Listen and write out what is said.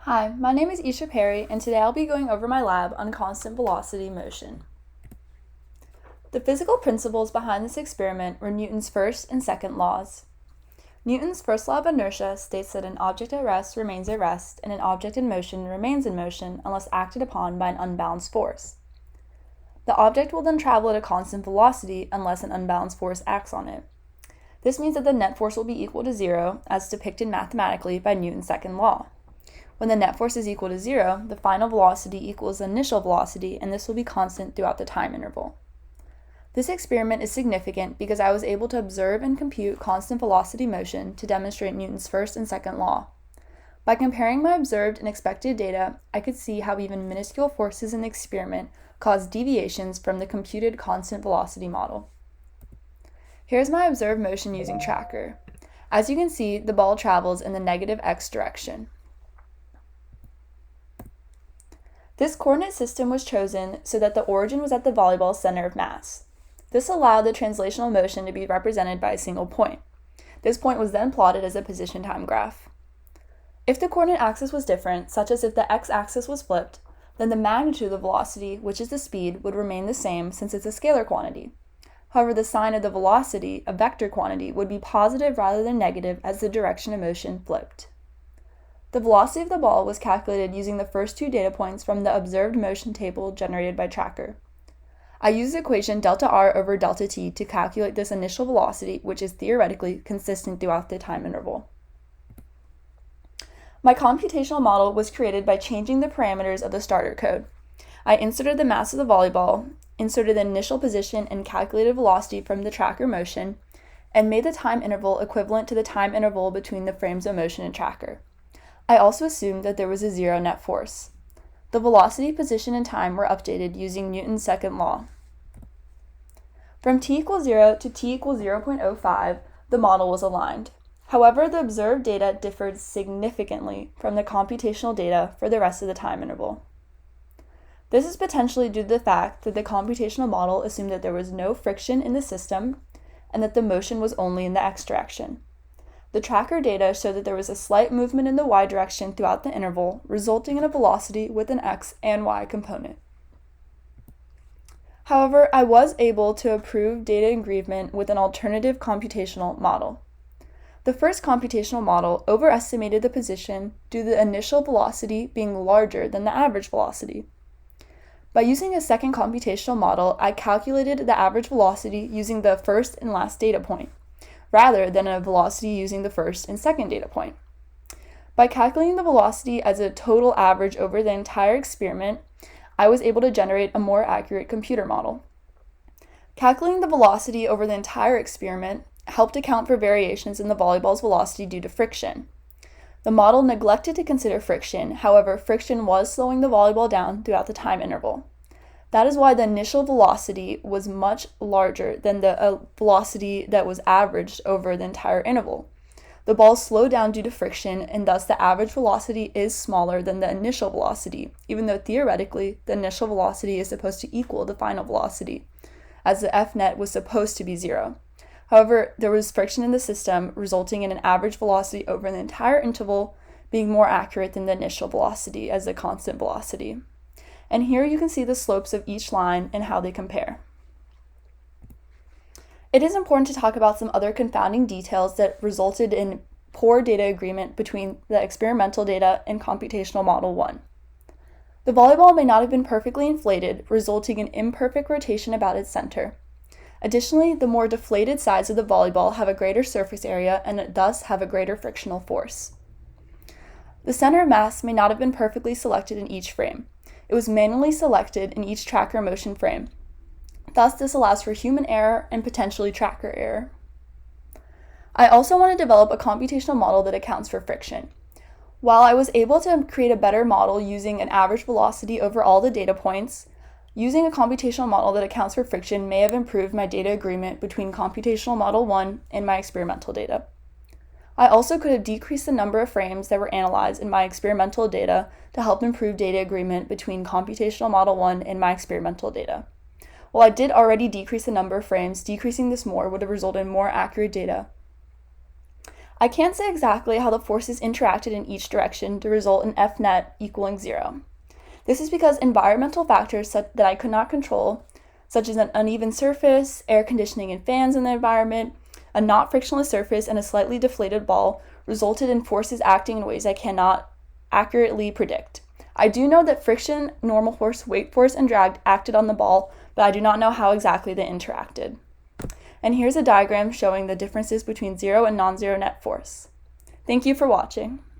Hi, my name is Isha and today I'll be going over my lab on constant velocity motion. The physical principles behind this experiment were Newton's first and second laws. Newton's first law of inertia states that an object at rest remains at rest and an object in motion remains in motion unless acted upon by an unbalanced force. The object will then travel at a constant velocity unless an unbalanced force acts on it. This means that the net force will be equal to zero, as depicted mathematically by Newton's second law. When the net force is equal to zero, the final velocity equals the initial velocity, and this will be constant throughout the time interval. This experiment is significant because I was able to observe and compute constant velocity motion to demonstrate Newton's first and second law. By comparing my observed and expected data, I could see how even minuscule forces in the experiment cause deviations from the computed constant velocity model. Here's my observed motion using tracker. As you can see, the ball travels in the negative x direction. This coordinate system was chosen so that the origin was at the volleyball's center of mass. This allowed the translational motion to be represented by a single point. This point was then plotted as a position-time graph. If the coordinate axis was different, such as if the x-axis was flipped, then the magnitude of the velocity, which is the speed, would remain the same since it's a scalar quantity. However, the sign of the velocity, a vector quantity, would be positive rather than negative as the direction of motion flipped. The velocity of the ball was calculated using the first two data points from the observed motion table generated by tracker. I used the equation delta r over delta t to calculate this initial velocity, which is theoretically consistent throughout the time interval. My computational model was created by changing the parameters of the starter code. I inserted the mass of the volleyball, inserted the initial position and calculated velocity from the tracker motion, and made the time interval equivalent to the time interval between the frames of motion and tracker. I also assumed that there was a zero net force. The velocity, position, and time were updated using Newton's second law. From t equals 0 to t equals 0.05, the model was aligned. However, the observed data differed significantly from the computational data for the rest of the time interval. This is potentially due to the fact that the computational model assumed that there was no friction in the system and that the motion was only in the x direction. The tracker data showed that there was a slight movement in the y direction throughout the interval, resulting in a velocity with an x and y component. However, I was able to approve data engravement with an alternative computational model. The first computational model overestimated the position due to the initial velocity being larger than the average velocity. By using a second computational model, I calculated the average velocity using the first and last data point, rather than a velocity using the first and second data point. By calculating the velocity as a total average over the entire experiment, I was able to generate a more accurate computer model. Calculating the velocity over the entire experiment helped account for variations in the volleyball's velocity due to friction. The model neglected to consider friction, however, friction was slowing the volleyball down throughout the time interval. That is why the initial velocity was much larger than the velocity that was averaged over the entire interval. The ball slowed down due to friction, and thus the average velocity is smaller than the initial velocity, even though theoretically the initial velocity is supposed to equal the final velocity, as the F net was supposed to be zero. However, there was friction in the system, resulting in an average velocity over the entire interval being more accurate than the initial velocity as a constant velocity. And here you can see the slopes of each line and how they compare. It is important to talk about some other confounding details that resulted in poor data agreement between the experimental data and computational model 1. The volleyball may not have been perfectly inflated, resulting in imperfect rotation about its center. Additionally, the more deflated sides of the volleyball have a greater surface area and thus have a greater frictional force. The center of mass may not have been perfectly selected in each frame. It was manually selected in each tracker motion frame. Thus, this allows for human error and potentially tracker error. I also want to develop a computational model that accounts for friction. While I was able to create a better model using an average velocity over all the data points, using a computational model that accounts for friction may have improved my data agreement between computational model 1 and my experimental data. I also could have decreased the number of frames that were analyzed in my experimental data to help improve data agreement between computational model 1 and my experimental data. While I did already decrease the number of frames, decreasing this more would have resulted in more accurate data. I can't say exactly how the forces interacted in each direction to result in F net equaling 0. This is because environmental factors that I could not control, such as an uneven surface, air conditioning and fans in the environment, a not frictionless surface, and a slightly deflated ball, resulted in forces acting in ways I cannot accurately predict. I do know that friction, normal force, weight force, and drag acted on the ball, but I do not know how exactly they interacted. And here's a diagram showing the differences between zero and non-zero net force. Thank you for watching.